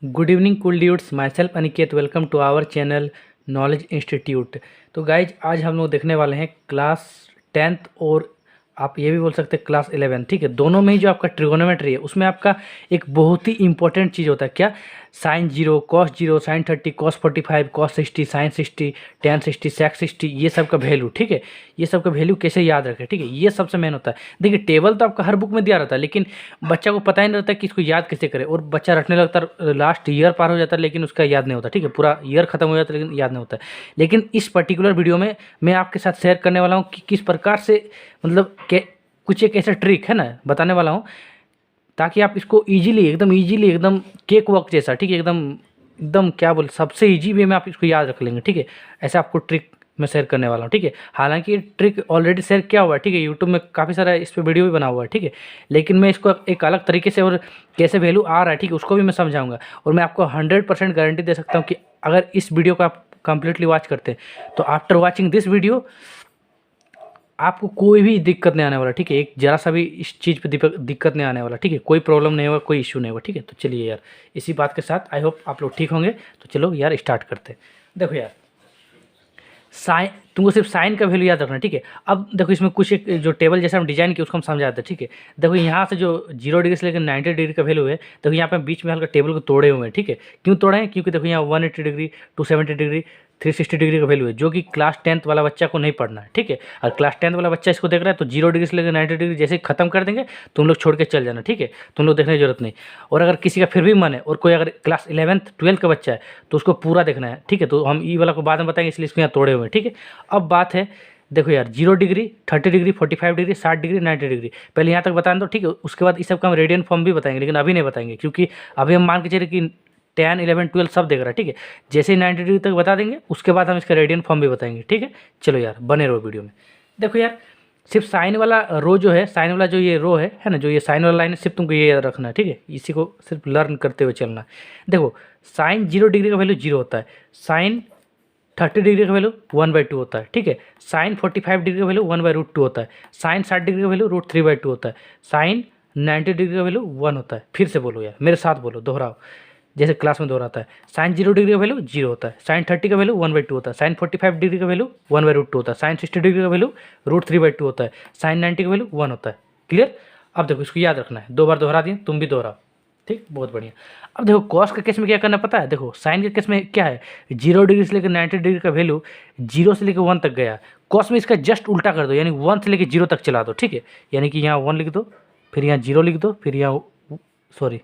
Good evening cool dudes, myself Aniket. Welcome to our channel knowledge institute. तो guys आज हम लोग देखने वाले हैं क्लास 10th और आप ये भी बोल सकते हैं क्लास 11। ठीक है, दोनों में ही जो आपका ट्रिगोनोमेट्री है उसमें आपका एक बहुत ही इंपॉर्टेंट चीज़ होता है। क्या? Sine 0, cos 0, sine 30, cos 45, cos 60, sine 60, tan 60, sec 60, ये सब का वैल्यू। ठीक है, ये सब का वैल्यू कैसे याद रखें। ठीक है, ये सबसे मेन होता है। देखिए टेबल तो आपका हर बुक में दिया रहता है, लेकिन बच्चा को पता ही नहीं रहता कि इसको याद कैसे करे, और बच्चा रटने लगता है, लास्ट ईयर पार हो जाता है लेकिन उसका याद नहीं होता। ठीक है, पूरा ईयर खत्म हो जाता है लेकिन याद नहीं होता है। लेकिन इस पर्टिकुलर वीडियो में मैं आपके साथ शेयर करने वाला हूँ कि किस प्रकार से, मतलब के कुछ एक ऐसा ट्रिक है ना बताने वाला हूँ, ताकि आप इसको इजीली एकदम केक वॉक जैसा, ठीक है, एकदम एकदम क्या बोल, सबसे इजी वे में आप इसको याद रख लेंगे। ठीक है, ऐसा आपको ट्रिक मैं शेयर करने वाला हूँ। ठीक है, हालांकि ये ट्रिक ऑलरेडी शेयर किया हुआ है। ठीक है, यूट्यूब में काफ़ी सारा इस पर वीडियो भी बना हुआ है। ठीक है, लेकिन मैं इसको एक अलग तरीके से और कैसे वैल्यू आ रहा है, ठीक है, उसको भी मैं समझाऊंगा। और मैं आपको 100% गारंटी दे सकता हूँ कि अगर इस वीडियो को आप कंप्लीटली वॉच करते हैं तो आफ्टर वॉचिंग दिस वीडियो आपको कोई भी दिक्कत नहीं आने वाला। ठीक है, एक जरा सा भी इस चीज़ पे दिक्कत नहीं आने वाला। ठीक है, कोई प्रॉब्लम नहीं होगा, कोई इश्यू नहीं होगा। ठीक है, तो चलिए यार, इसी बात के साथ आई होप आप लोग ठीक होंगे। तो चलो यार स्टार्ट करते हैं। देखो यार, साइन, तुमको सिर्फ साइन का वैल्यू याद रखना है। ठीक है, अब देखो इसमें कुछ एक जो टेबल जैसा हम डिजाइन किया उसको हम समझाते हैं। ठीक है, देखो यहाँ से जो 0 डिग्री से लेकर 90 डिग्री का वैल्यू है, देखो यहाँ पे बीच में हल्का टेबल को तोड़े हुए हैं। ठीक है, क्यों तोड़े हैं? क्योंकि देखो यहाँ 180 डिग्री, 270 डिग्री, 360 डिग्री का वैल्यू है, जो कि क्लास 10th वाला बच्चा को नहीं पढ़ना है। ठीक है, और क्लास 10th वाला बच्चा इसको देख रहा है तो 0 डिग्री से लेकर 90 डिग्री जैसे खत्म कर देंगे तुम लोग छोड़ के चल जाना। ठीक है, तुम लोग देखने की जरूरत नहीं। और अगर किसी का फिर भी मन है और कोई अगर क्लास 11th 12th का बच्चा है तो उसको पूरा देखना है। ठीक है, तो हम ई वाला को बाद में बताएंगे, इसलिए इसको यहाँ तोड़े हुए हैं। ठीक है, अब बात है, देखो यार 0 degree, 30 degree, 45 degree, 60 degree, 90 degree, पहले यहाँ तक बता दो। ठीक है, उसके बाद इस सब का हम रेडियन फॉर्म भी बताएंगे, लेकिन अभी नहीं बताएंगे क्योंकि अभी हम मान के चलिए कि 10, 11, 12 सब देख रहा है। ठीक है, जैसे ही 90 डिग्री तक बता देंगे उसके बाद हम इसका रेडियन फॉर्म भी बताएंगे। ठीक है, चलो यार बने रहो वीडियो में। देखो यार, सिर्फ साइन वाला रो जो है, साइन वाला जो ये रो है ना, जो ये साइन वाला लाइन है, सिर्फ तुमको ये याद रखना है। ठीक है, इसी को सिर्फ लर्न करते हुए चलना है। देखो साइन 0 डिग्री का वैल्यू 0 होता है, साइन 30 डिग्री का वैल्यू 1/2 होता है। ठीक है, साइन 45 डिग्री का वैल्यू 1/√2 होता है, साइन 60 डिग्री का वैल्यू √3/2 होता है, साइन 90 डिग्री का वैल्यू 1 होता है। फिर से बोलो यार, मेरे साथ बोलो, दोहराओ जैसे क्लास में दोहराता है। साइन 0 डिग्री का वैल्यू 0 होता है, साइन 30 का वैल्यू 1/2 होता है, साइन 45 डिग्री का वैल्यू 1/√2 होता है, साइन 60 डिग्री का वैल्यू √3/2 होता है, साइन 90 का वैल्यू 1 होता है। क्लियर? अब देखो इसको याद रखना है, 2 बार दोहरा दिए, तुम भी दोहराओ। ठीक, बहुत बढ़िया। अब देखो कॉस के केस में क्या करना पता है? देखो साइन के केस में क्या है, 0 डिग्री से लेकर 90 डिग्री का वैल्यू 0 से लेकर 1 तक गया। कॉस में इसका जस्ट उल्टा कर दो, यानी 1 से लेकर 0 तक चला दो। ठीक है, यानी कि यहाँ 1 लिख दो, फिर यहाँ 0 लिख दो, फिर यहाँ सॉरी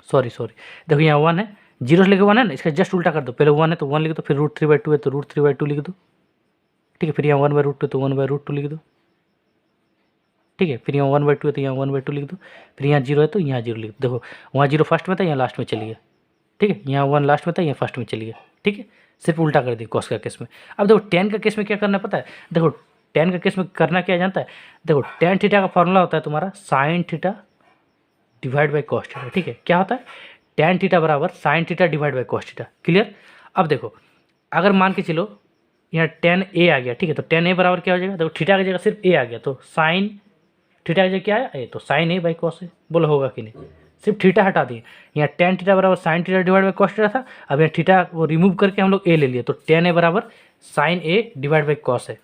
देखो यहाँ 1 है, 0 से लेकर 1 है ना, इसका जस्ट उल्टा कर दो। पहले 1 है तो 1 लिख दो, फिर √3/2 है तो √3/2 लिख दो। ठीक है, फिर यहाँ 1/√2 तो 1/√2 लिख दो। ठीक है, फिर यहाँ 1/2 है तो यहाँ 1/2 लिख दो, फिर यहाँ 0 है तो यहाँ 0 लिख दो। देखो वहाँ 0 फर्स्ट में था, यहाँ लास्ट में चली गया। ठीक है, यहाँ 1 लास्ट में था, यहाँ फर्स्ट में चली गया। ठीक है, सिर्फ उल्टा कर दी कॉस का केस में। अब देखो टेन का केस में क्या करना पता है? देखो टेन का केस में करना क्या जानता है? देखो टेन थीटा का फॉर्मूला होता है तुम्हारा sine theta divide by cos theta. ठीक है, क्या होता है? टेन थीटा बराबर sine theta divide by cos theta. Clear? अब देखो अगर मान के चलो यहाँ टेन ए आ गया, ठीक है, तो टेन ए बराबर क्या हो जाएगा? देखो थीटा की जगह सिर्फ ए आ गया, तो साइन थीटा की जगह क्या आया? ए, तो साइन ए बाई कॉस ए। बोलो होगा कि नहीं? सिर्फ थीटा हटा दिए, यहाँ टेन थीटा बराबर sine theta divide by cos theta था, अब यहाँ थीटा को रिमूव करके हम लोग ए ले लिए, तो टेन ए बराबर sine A divide by cos A.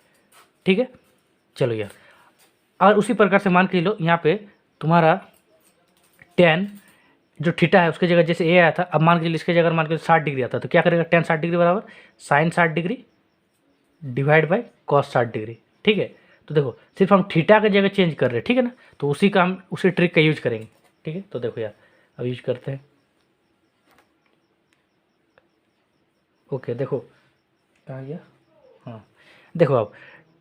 ठीक है, चलो यार, और उसी प्रकार से मान के लो यहाँ पे तुम्हारा टेन जो थीटा है उसकी जगह जैसे ए आया था, अब मान के चलिए इसकी जगह मान के 60 डिग्री आता है, तो क्या करेगा? टेन 60 डिग्री बराबर sine 60 degree divide by cos 60 degree. ठीक है, तो देखो सिर्फ हम थीटा की जगह चेंज कर रहे हैं। ठीक है ना, तो उसी का हम उसी ट्रिक का यूज करेंगे। ठीक है, तो देखो यार अब यूज करते हैं। ओके, देखो कहाँ गया? हाँ, देखो अब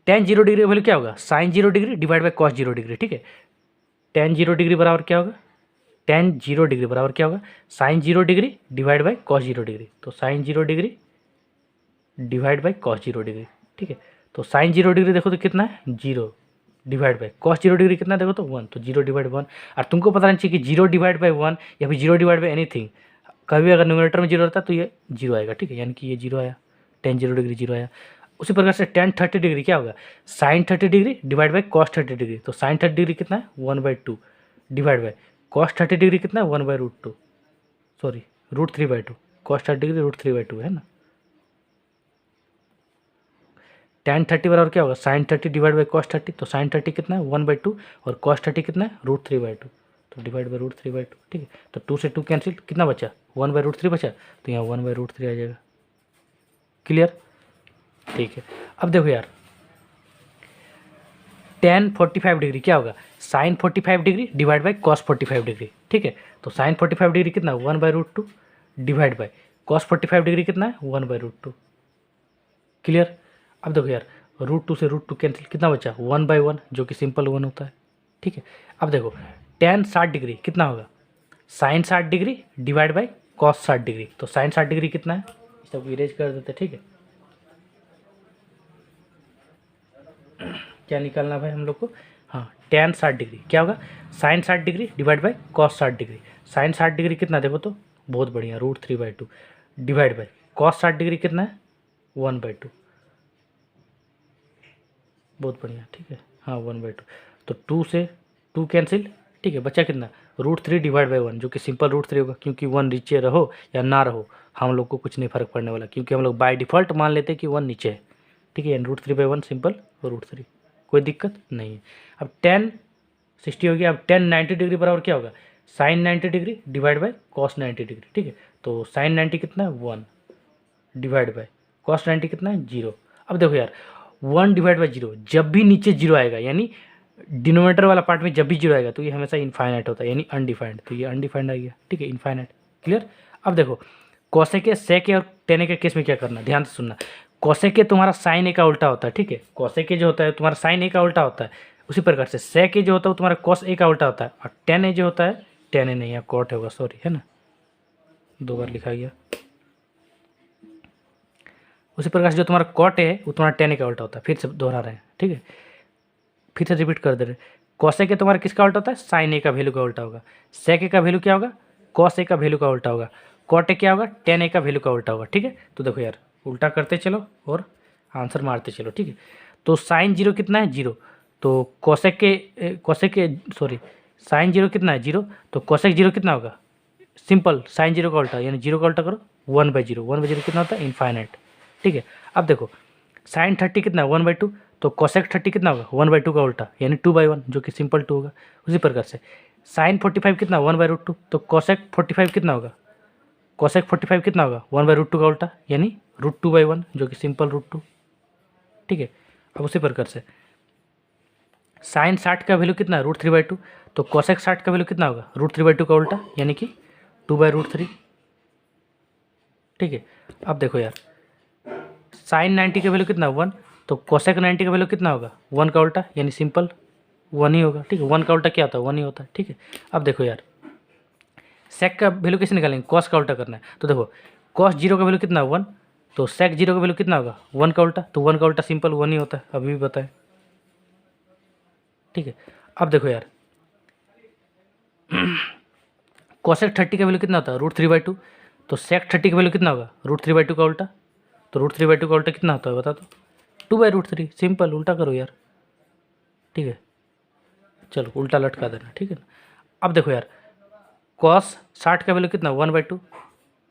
टेन 0 डिग्री का वैल्यू क्या होगा? Sine 0 degree divide by cos 0 degree. ठीक है, टेन 0 डिग्री बराबर क्या होगा? टेन 0 डिग्री बराबर क्या होगा? Sine 0 degree divide by cos 0 degree. तो sine 0 degree divide by cos 0 degree. ठीक है, तो साइन 0 डिग्री देखो तो कितना है? 0 डिवाइड बाई कॉस 0 डिग्री कितना देखो तो 1, तो 0 डिवाइड 1। और तुमको पता नहीं चाहिए कि 0 डिवाइड बाई 1 या फिर 0 डिवाइड बाई एनीथिंग, कभी अगर न्यूमरेटर में 0 रहता तो ये 0 आएगा। ठीक है, यानी कि ये 0 आया, टेन 0 डिग्री 0 आया। उसी प्रकार से टेन 30 डिग्री क्या होगा? Sine 30 degree divide by cos 30 degree. तो साइन 30 डिग्री कितना है? 1/2 डिवाइड बाई कॉस 30 डिग्री कितना है? 1/√2। सॉरी √3/2, cos 30 √3/2 है ना। tan 30 बराबर क्या होगा, sin 30 डिवाइड बाई cos 30, तो sin 30 कितना है 1/2 और cos 30 कितना है √3/2, तो डिवाइड बाई √3/2, ठीक है। तो 2 से 2 कैंसिल, कितना बचा 1/√3 बचा, तो यहाँ 1/√3 आ जाएगा। क्लियर, ठीक है। अब देखो यार tan 45 डिग्री क्या होगा, sin 45 degree divide by cos 45 degree, ठीक है। तो sin 45 डिग्री कितना 1/√2 डिवाइड बाई cos 45 डिग्री कितना है 1/√2। क्लियर। अब देखो यार √2 से √2 कैंसिल, कितना बचा 1/1 जो कि सिंपल 1 होता है, ठीक है। अब देखो tan 60 डिग्री कितना होगा, sin 60 degree divide by cos 60 degree, तो sin 60 डिग्री कितना है, इस सबको इरेज कर देते, ठीक है। क्या निकालना भाई हम लोग को, हाँ tan 60 डिग्री क्या होगा, sin 60 degree divide by cos 60 degree, sin 60 degree कितना देखो तो बहुत बढ़िया √3/2 डिवाइड बाई cos 60 डिग्री कितना है 1/2, बहुत बढ़िया, ठीक है। हाँ 1/2, तो 2 से 2 कैंसिल, ठीक है। बचा कितना √3 डिवाइड बाई 1 जो कि सिंपल √3 होगा, क्योंकि 1 नीचे रहो या ना रहो हम लोग को कुछ नहीं फर्क पड़ने वाला, क्योंकि हम लोग बाय डिफ़ॉल्ट मान लेते हैं कि 1 नीचे है, ठीक है। √3/1 सिंपल √3, कोई दिक्कत नहीं है। अब tan 60 हो गया। अब tan 90 डिग्री बराबर क्या होगा, sin 90 degree divide by cos 90 degree, ठीक है। तो sin 90 कितना है 1 डिवाइड बाई cos 90 कितना है 0। अब देखो यार 1 डिवाइड बाई 0, जब भी नीचे 0 आएगा यानी डिनोमिनेटर वाला पार्ट में जब भी 0 आएगा तो ये हमेशा इनफाइनाइट होता है, यानी अनडिफाइंड, तो ये अनडिफाइंड आ गया, ठीक है, इनफाइनाइट। क्लियर। अब देखो कोसेक के, सेक के और टेन के केस में क्या करना, ध्यान से सुनना। कोसेक के तुम्हारा साइन ए का उल्टा होता है, ठीक है। कोसेक के जो होता है तुम्हारा साइन ए का उल्टा होता है, उसी प्रकार से सेक ए जो होता है वो तुम्हारा कॉस ए का उल्टा होता है, और टेन ए जो होता है, टेन ए नहीं है कॉट होगा, सॉरी, है ना, 2 बार लिखा गया। उसी प्रकार से जो तुम्हारा कॉट ए है वो तुम्हारा टेन ए का उल्टा होता है, फिर से दोहरा रहे हैं, ठीक है, फिर से रिपीट कर दे रहे हैं। कॉसेक ए तुम्हारा किसका उल्टा होता है, साइन ए का वैल्यू का उल्टा होगा। सेक ए का वैल्यू क्या होगा, कॉस ए का वैल्यू का उल्टा होगा। कॉट ए क्या होगा, टेन ए का वैल्यू का उल्टा होगा, ठीक है। तो देखो यार उल्टा करते चलो और आंसर मारते चलो, ठीक है। तो साइन 0 कितना है 0, तो कोसेक के सॉरी साइन 0 कितना है 0, तो कोसेक 0 कितना होगा, सिंपल साइन 0 का उल्टा, यानी 0 का उल्टा करो 1/0, 1/0 कितना होता है इनफाइनाइट, ठीक है। अब देखो साइन 30 कितना है 1/2, तो कोसेक 30 कितना होगा 1/2 का उल्टा, यानी 2/1 जो कि सिंपल 2 होगा। उसी प्रकार से साइन 45 कितना 1/√2, तो कोसेक 45 कितना होगा, कोसेक 45 कितना होगा 1/√2 का उल्टा, यानी √2/1 जो कि सिंपल √2, ठीक है। अब उसी प्रकार से साइन 60 का वैल्यू कितना है √3/2, तो कोसेक 60 का वैल्यू कितना होगा √3/2 का उल्टा, यानी कि 2/√3, ठीक है। अब देखो यार साइन 90 का वैल्यू कितना 1, तो कोसेक 90 का वैल्यू कितना होगा 1 का उल्टा, यानी सिंपल 1 ही होगा, ठीक है। 1 का उल्टा क्या होता है 1 ही होता है, ठीक है। अब देखो यार सेक का वैल्यू कैसे निकालेंगे, कॉस का उल्टा करना है, तो देखो कॉस 0 का वैल्यू कितना 1, तो सेक 0 का वैल्यू कितना होगा 1 का उल्टा, तो 1 का उल्टा सिंपल 1 ही होता है, अभी भी बताएं, ठीक है। अब देखो यार कोसेक 30 का वैल्यू कितना होता है √3/2, तो सेक 30 का वैल्यू कितना होगा √3/2 का उल्टा, तो √3/2 का उल्टा कितना होता है बता दो, 2/√3, सिंपल उल्टा करो यार, ठीक है। चलो उल्टा लटका देना, ठीक है ना। अब देखो यार कॉस 60 का वैल्यू कितना 1/2,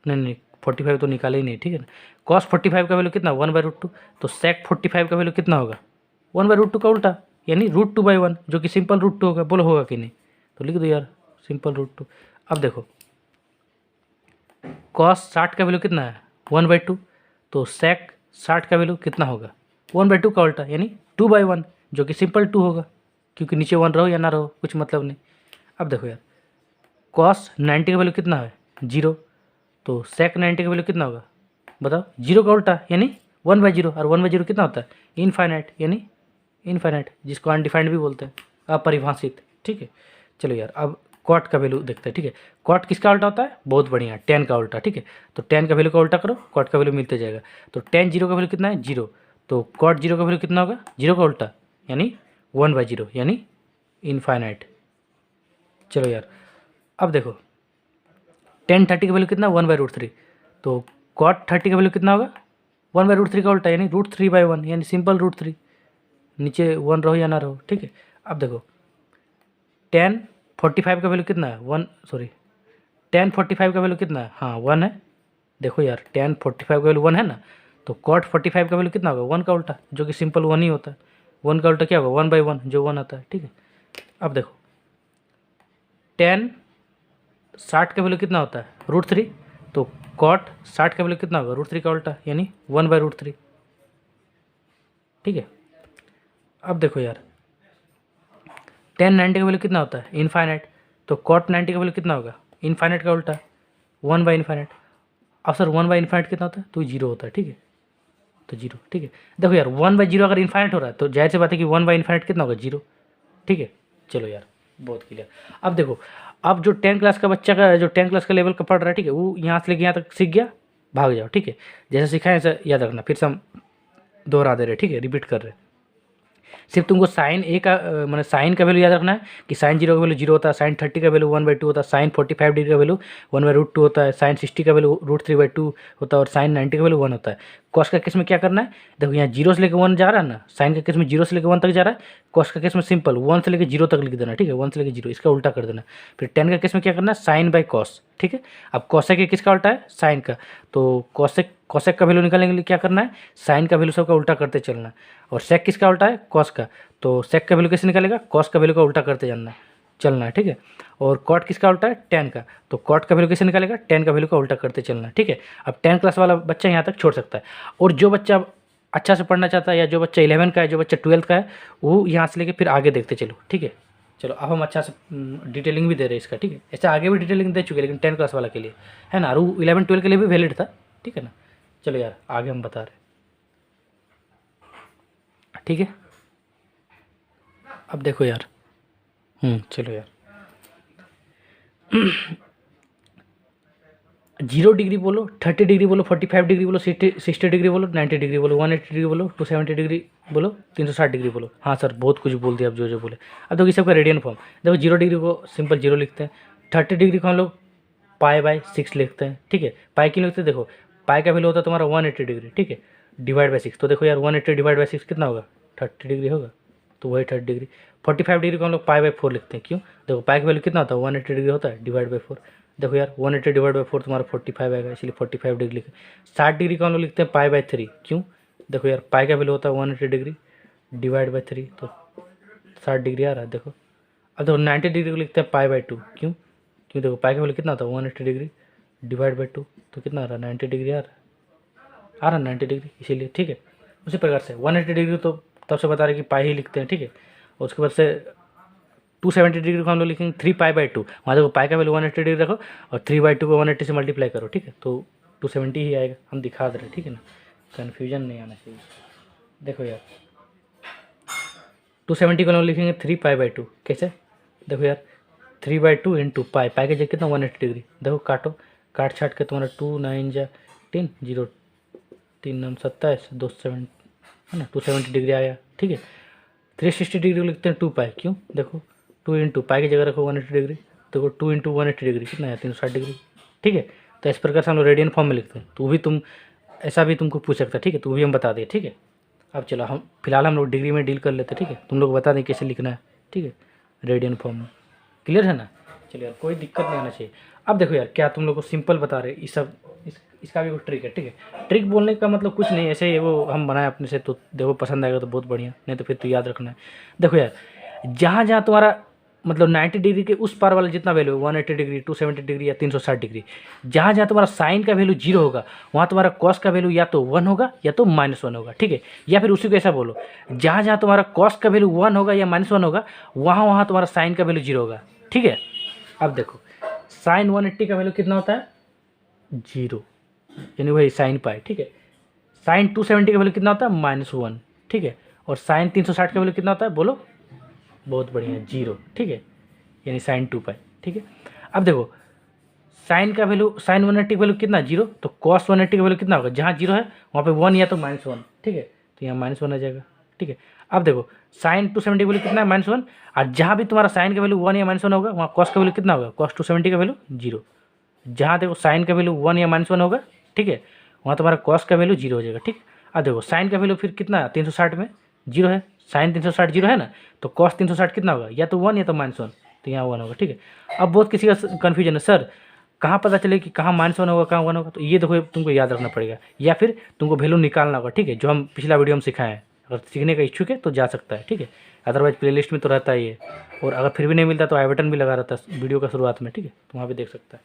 नहीं 45 तो निकाले ही नहीं, ठीक है ना। कॉस 45 का वैल्यू कितना 1/√2, तो सेक 45 का वैल्यू कितना होगा 1/√2 का उल्टा, यानी √2/1 जो कि सिंपल √2 होगा, बोलो होगा कि नहीं, तो लिख दो यार सिंपल √2। अब देखो कॉस 60 का वैल्यू कितना है 1/2, तो सेक 60 का वैल्यू कितना होगा 1/2 का उल्टा, यानी 2/1 जो कि सिंपल 2 होगा, क्योंकि नीचे 1 रहो या ना रहो कुछ मतलब नहीं। अब देखो यार कॉस 90 का वैल्यू कितना है 0, तो सेक 90 का वैल्यू कितना होगा बताओ, 0 का उल्टा, यानी 1/0, और 1/0 कितना होता है इनफाइनाइट, यानी इनफाइनाइट जिसको अनडिफाइंड भी बोलते हैं, अपरिभाषित, ठीक है। चलो यार अब कॉट का वैल्यू देखते हैं, ठीक है। कॉट किसका उल्टा होता है, बहुत बढ़िया टेन का उल्टा, ठीक है। तो टेन का वैल्यू का उल्टा करो, कॉट का वैल्यू मिलते जाएगा। तो टेन 0 का वैल्यू कितना है 0, तो कॉट 0 का वैल्यू कितना होगा 0 का उल्टा, यानी 1/0, यानी इनफाइनाइट। चलो यार अब देखो टेन 30 का वैल्यू कितना 1/√3, तो कॉट 30 का वैल्यू कितना होगा 1/√3 का उल्टा, यानी √3/1, यानी सिंपल √3, नीचे 1 रहो या ना रहो, ठीक है। अब देखो tan 45 का वैल्यू कितना है 1, सॉरी tan 45 का वैल्यू कितना है? हाँ 1 है। देखो यार tan 45 का वैल्यू 1 है ना, तो cot 45 का वैल्यू कितना होगा? 1 का उल्टा, जो कि सिंपल 1 ही होता है। 1 का उल्टा क्या होगा? 1/1, जो 1 आता है, ठीक है। अब देखो tan 60 का वैल्यू कितना होता है? √3, तो cot 60 का वैल्यू कितना होगा? √3 का उल्टा, यानी 1/√3, ठीक है। अब देखो यार tan 90 का वैल्यू कितना होता है? इनफाइनाइट, तो cot 90 का वैल्यू कितना होगा? इनफाइनाइट का उल्टा 1/इनफाइनाइट। अब सर 1/इनफाइनाइट कितना होता है? तो 0 होता है, ठीक है, तो 0, ठीक है। देखो यार 1/0 अगर इनफाइनाइट हो रहा है तो जाहिर सी बात है कि 1/इनफाइनाइट कितना होगा? 0, ठीक है। चलो यार बहुत क्लियर। अब देखो, अब जो 10 क्लास का बच्चा का, जो 10 क्लास का लेवल का पढ़ रहा है, ठीक है, वो यहाँ से लेके यहाँ तक सीख गया, भाग जाओ, ठीक है। जैसे सीखा है ऐसा याद रखना, फिर से हम दोहरा दे रहे, ठीक है, रिपीट कर रहे हैं। सिर्फ तुमको साइन ए का मतलब साइन का वैल्यू याद रखना है कि साइन 0 का वैल्यू 0 होता है, साइन 30 का वैल्यू 1/2 होता है, साइन 45 डिग्री का वैल्यू 1/√2 होता है, साइन 60 का वैल्यू √3/2 होता है, और साइन 90 का वैल्यू 1 होता है। कॉस का केस में क्या करना है? देखो यहाँ 0 से लेकर 1 जा रहा है ना, साइन का केस में 0 से लेकर 1 तक जा रहा है, कॉस का केस में सिंपल 1 से लेकर 0 तक लिख देना, ठीक है, 1 से लेकर 0, इसका उल्टा कर देना। फिर 10 का केस में क्या करना है? साइन बाई कॉस, ठीक है। अब कॉसेक के किसका उल्टा है? साइन का, तो कॉसेक का वैल्यू निकालने के लिए क्या करना है? साइन का वैल्यू सबका उल्टा करते चलना है। और सेक किसका उल्टा है? कॉस का, तो सेक का वैल्यू कैसे निकालेगा? कॉस का वैल्यू का उल्टा करते चलना है, ठीक है। और कॉट किसका उल्टा है? टेन का, तो कॉट का वैल्यू कैसे निकालेगा? टेन का वैल्यू का उल्टा करते चलना है, ठीक है। अब 10 क्लास वाला बच्चा यहाँ तक छोड़ सकता है। और जो बच्चा अच्छा से पढ़ना चाहता है, या जो बच्चा 11 का है, जो बच्चा 12 का है, वो यहाँ से लेके फिर आगे देखते चलो, ठीक है। चलो अब हम अच्छा से डिटेलिंग भी दे रहे हैं इसका, ठीक है। ऐसे आगे भी डिटेलिंग दे चुके हैं, लेकिन 10 क्लास वाला के लिए है ना, और 11-12 के लिए भी वैलिड था, ठीक है ना। चलो यार आगे हम बता रहे, ठीक है। अब देखो यार चलो यार 0 डिग्री बोलो, 30 डिग्री बोलो, 45 डिग्री बोलो, 60 डिग्री बोलो, 90 डिग्री बोलो, 180 डिग्री बोलो, 270 डिग्री बोलो, 360 डिग्री बोलो। हाँ सर बहुत कुछ बोल दिया, अब जो जो बोले। अब देखो इस सबका रेडियन फॉर्म देखो, 0 डिग्री को सिंपल 0 लिखते हैं, 30 डिग्री को हम लोग π/6 लिखते हैं, ठीक है। पाई क्यों लिखते हैं? देखो पाई का वैल्यू होता है तुम्हारा 180 डिग्री, ठीक है, /6। तो देखो यार 180 /6 कितना होगा? 30 डिग्री होगा, तो वही 30 डिग्री। 45 डिग्री को हम लोग π/4 लिखते हैं, क्यों? देखो पाई का वैल्यू कितना होता है? 180 डिग्री होता है, /4। देखो यार 180 /4 तुम्हारा 45 आएगा, इसलिए 45 डिग्री लिखे। 60 डिग्री को हम लोग लिखते हैं π/3, क्यों? देखो यार पाई का वैल्यू होता है 180 डिग्री /3, तो 60 डिग्री आ रहा है, देखो। अब देखो 90 डिग्री को लिखते हैं π/2, क्यों? क्यों देखो पाई का वैल्यू कितना होता है? 180 डिग्री /2, तो कितना आ रहा है? 90 डिग्री आ रहा है 90 डिग्री, इसीलिए, ठीक है। उसी प्रकार से 180 डिग्री तो तब से बता रहे कि पाई ही लिखते हैं, ठीक है। और उसके बाद से 270 डिग्री को हम लोग लिखेंगे 3π/2, वहाँ देखो पाई का वैल्यू 180 डिग्री रखो और 3/2 को 180 से मल्टीप्लाई करो, ठीक है, तो 270 ही आएगा, हम दिखा दे रहे हैं, ठीक है ना, कन्फ्यूजन नहीं आना चाहिए। देखो यार 270 को हम लोग लिखेंगे 3π/2, कैसे? देखो यार 3/2 इंटू पाई का जगह कितना? 180 डिग्री। देखो काटो, काट छाट के तुम्हारा 2 9 जा 10 0 3 9 27 270 है ना, 270 डिग्री आया, ठीक है। 360 डिग्री को लिखते हैं 2π, क्यों? देखो 2 इंटू पाई की जगह रखो 180 डिग्री, देखो 2 इंटू 180 डिग्री कितना है? 360 डिग्री, ठीक है। तो इस प्रकार से हम लोग रेडियन फॉर्म में लिखते हैं, तो भी तुम ऐसा भी तुमको पूछ सकता है, ठीक है, तो भी हम बता दें, ठीक है। अब चलो हम फिलहाल हम लोग डिग्री में डील कर लेते हैं, ठीक है, तुम लोग बता दें कैसे लिखना है, ठीक है, रेडियन फॉर्म में। क्लियर है ना? चलिए यार कोई दिक्कत नहीं आना चाहिए। अब देखो यार क्या तुम लोग को सिंपल बता रहे इस सब इसका भी वो ट्रिक है, ठीक है। ट्रिक बोलने का मतलब कुछ नहीं, ऐसे ही वो हम बनाए अपने से, तो देखो पसंद आएगा तो बहुत बढ़िया, नहीं तो फिर तो याद रखना है। देखो यार जहाँ जहाँ तुम्हारा मतलब 90 डिग्री के उस पार वाला जितना वैल्यू है 180 डिग्री 270 डिग्री या 360 डिग्री, जहाँ जहाँ तुम्हारा साइन का वैल्यू 0 होगा वहाँ तुम्हारा कॉस का वैल्यू या तो 1 होगा या तो -1 होगा, ठीक है। या फिर उसी को ऐसा बोलो, जहाँ जहाँ तुम्हारा कॉस का वैल्यू 1 होगा या -1 होगा वहाँ वहाँ तुम्हारा साइन का वैल्यू 0 होगा, ठीक है। अब देखो साइन 180 का वैल्यू कितना होता है? 0, यानी वही साइन पाई, ठीक है। साइन 270 का वैल्यू कितना होता है? -1, ठीक है। और साइन 360 का वैल्यू कितना होता है? बोलो, बहुत बढ़िया, 0, ठीक है, यानी साइन 2π, ठीक है। अब देखो साइन का वैल्यू, साइन 180 का वैल्यू कितना? 0, तो कॉस 180 का वैल्यू कितना होगा? जहाँ 0 है वहाँ पे 1 या तो -1, ठीक है, तो यहाँ -1 आ जाएगा, ठीक है। अब देखो साइन 270 का वैल्यू कितना है? -1, और जहाँ भी तुम्हारा साइन का वैल्यू 1 या -1 होगा वहाँ कॉस का वैल्यू कितना होगा? कॉस 270 का वैल्यू 0। जहाँ देखो साइन का वैल्यू 1 या -1 होगा, ठीक है, वहाँ तुम्हारा कॉस का वैल्यू 0 हो जाएगा, ठीक। अब देखो साइन का वैल्यू फिर कितना? 360 में 0 है, साइन 360 0 है ना, तो कॉस 360 कितना होगा? या तो 1 या तो -1, तो यहाँ 1 होगा, ठीक है। अब बहुत किसी का कन्फ्यूजन है, सर कहाँ पता चले कि कहाँ -1 होगा कहाँ 1 होगा, तो ये देखो तुमको याद रखना पड़ेगा, या फिर तुमको वैल्यू निकालना होगा, ठीक है, जो हम पिछला वीडियो में सिखाए हैं। अगर सीखने का इच्छुक है तो जा सकता है, ठीक है, अदरवाइज प्लेलिस्ट में तो रहता ही है। और अगर फिर भी नहीं मिलता तो आई बटन भी लगा रहता है वीडियो का शुरुआत में, ठीक है, तो वहाँ पे देख सकता है।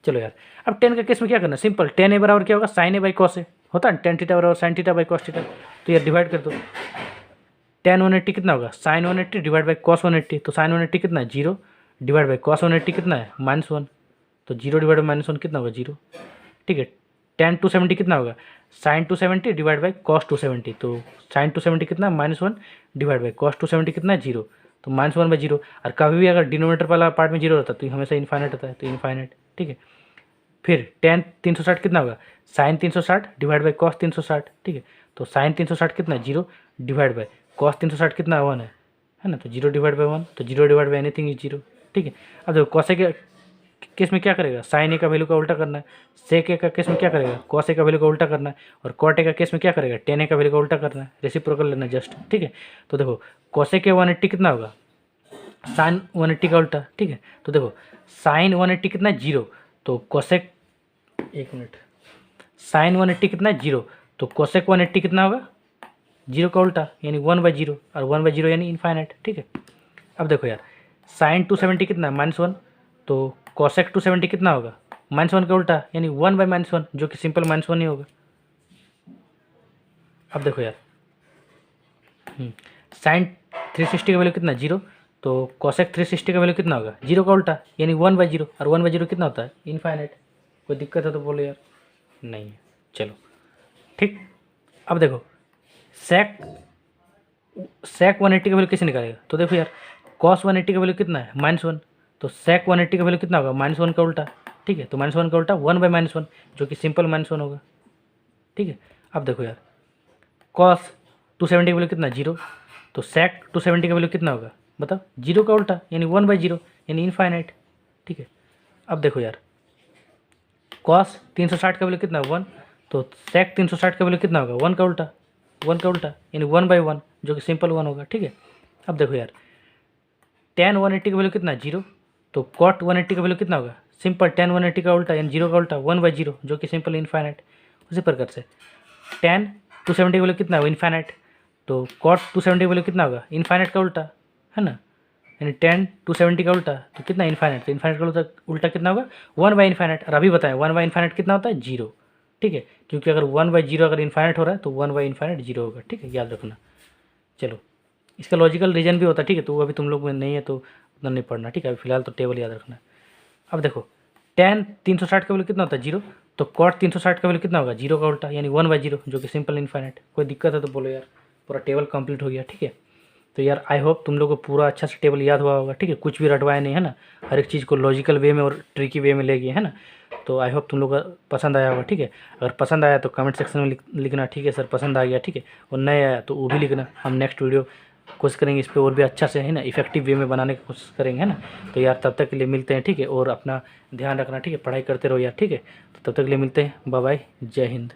चलो यार, अब 10 का केस में क्या करना है, सिंपल, tan a बराबर क्या होगा, sin a by cos a होता है, tan थीटा बराबर sin theta by cos theta, तो यार डिवाइड कर दो। tan 180 कितना होगा, sin 180 डिवाइड बाई cos 180, तो sin 180 कितना है 0, डिवाइड बाई cos 180 कितना है -1, तो 0 डिवाइड बाई -1 कितना होगा 0, ठीक है। tan 270 कितना होगा, sin 270 डिवाइड बाई cos 270, तो sin 270 कितना है -1 डिवाइड बाई cos 270 कितना है 0, तो -1/0। और कभी भी अगर डिनोमिनेटर वाला पार्ट में 0 रहता है तो हमेशा इनफाइनाइट होता है, तो इनफाइनाइट, ठीक है। फिर tan 360 कितना होगा, sin 360 डिवाइड बाई cos 360, ठीक है, तो sin 360 कितना है 0 डिवाइड बाई cos 360 कितना है 1 है ना, तो 0 डिवाइड बाई 1, तो 0 डिवाइड बाई एनीथिंग इज 0, ठीक है। अब देखो cos के केस में क्या करेगा, sin a का वैल्यू का उल्टा करना है, sec a का केस में क्या करेगा, cos a का वैल्यू का उल्टा करना है, और cot a का केस में क्या करेगा, tan a का वैल्यू का उल्टा करना है, रेसिप्रोकल लेना जस्ट, ठीक है। तो देखो cosec 180 कितना होगा, sin 180 का उल्टा, ठीक है, तो देखो sin 180 कितना है 0, तो cosec, एक मिनट, sin 180 कितना है 0, तो cosec 180 कितना होगा 0 का उल्टा यानी 1/0, और 1/0 यानी इनफाइनाइट, ठीक है। अब देखो यार, sin 270 कितना है -1, तो cosec 270 कितना होगा -1 का उल्टा यानी 1/-1, जो कि सिंपल -1 ही होगा। अब देखो यार, sin 360 का वैल्यू कितना है 0, तो cosec 360 का वैल्यू कितना होगा 0 का उल्टा यानी 1/0, और 1/0 कितना होता है इनफाइनाइट। कोई दिक्कत है तो बोलो यार, नहीं है, चलो ठीक। अब देखो sec 180 का वैल्यू कैसे निकालेगा, तो देखो यार cos 180 का वैल्यू कितना है -1, तो sec 180 का वैल्यू कितना होगा -1 का उल्टा, ठीक है, तो -1 का उल्टा 1/-1, जो कि सिंपल -1 होगा, ठीक है। अब देखो यार cos 270 का वैल्यू कितना 0, तो sec 270 का वैल्यू कितना होगा बताओ 0 का उल्टा यानी 1/0 यानी इनफाइनाइट, ठीक है। अब देखो यार cos 360 का वैल्यू कितना 1, तो sec 360 का वैल्यू कितना होगा 1 का उल्टा यानी 1/1, जो कि सिंपल 1 होगा, ठीक है। अब देखो यार tan 180 का वैल्यू कितना 0, तो cot 180 का वैल्यू कितना होगा सिंपल tan 180 का उल्टा यानी 0 का उल्टा 1/0, जो कि सिंपल इनफाइनाइट। उसी प्रकार से tan 270 का वैल्यू कितना होगा इनफाइनाइट, तो cot 270 का वैल्यू कितना होगा इनफाइनाइट का उल्टा, है ना, यानी tan 270 का उल्टा तो कितना इनफाइनाइट, तो इनफाइनाइट का उल्टा कितना होगा 1/इनफाइनाइट। और अभी बताएं 1/इनफाइनाइट कितना होता है 0, ठीक है, क्योंकि अगर 1/0 अगर इनफाइनाइट हो रहा है तो 1/इनफाइनाइट 0 होगा, ठीक है, याद रखना। चलो इसका लॉजिकल रीजन भी होता है, ठीक है, तो वो अभी तुम लोग में नहीं है तो उतना नहीं पढ़ना, ठीक है, अभी फिलहाल तो टेबल याद रखना। अब देखो tan 360 का वैल्यू कितना होता है 0, तो cot 360 का वैल्यू कितना होगा 0 का उल्टा यानी 1/0, जो कि सिंपल इनफाइनाइट। कोई दिक्कत है तो बोलो यार, पूरा टेबल कंप्लीट हो गया, ठीक है। तो यार आई होप तुम लोग को पूरा अच्छा से टेबल याद हुआ होगा, ठीक है, कुछ भी रटवाया नहीं है ना, हर एक चीज़ को लॉजिकल वे में और ट्रिकी वे में ले गए है ना। तो आई होप तुम लोग का पसंद आया होगा, ठीक है। अगर पसंद आया तो कमेंट सेक्शन में लिखना, ठीक है, सर पसंद आ गया, ठीक है, और नहीं आया तो वो भी लिखना। हम नेक्स्ट वीडियो कोशिश करेंगे इस पर और भी अच्छा से, है ना, इफेक्टिव वे में बनाने की कोशिश करेंगे, है ना। तो यार तब तक के लिए मिलते हैं, ठीक है, और अपना ध्यान रखना, ठीक है, पढ़ाई करते रहो यार, ठीक है। तो तब तक के लिए मिलते हैं, बाय बाय, जय हिंद।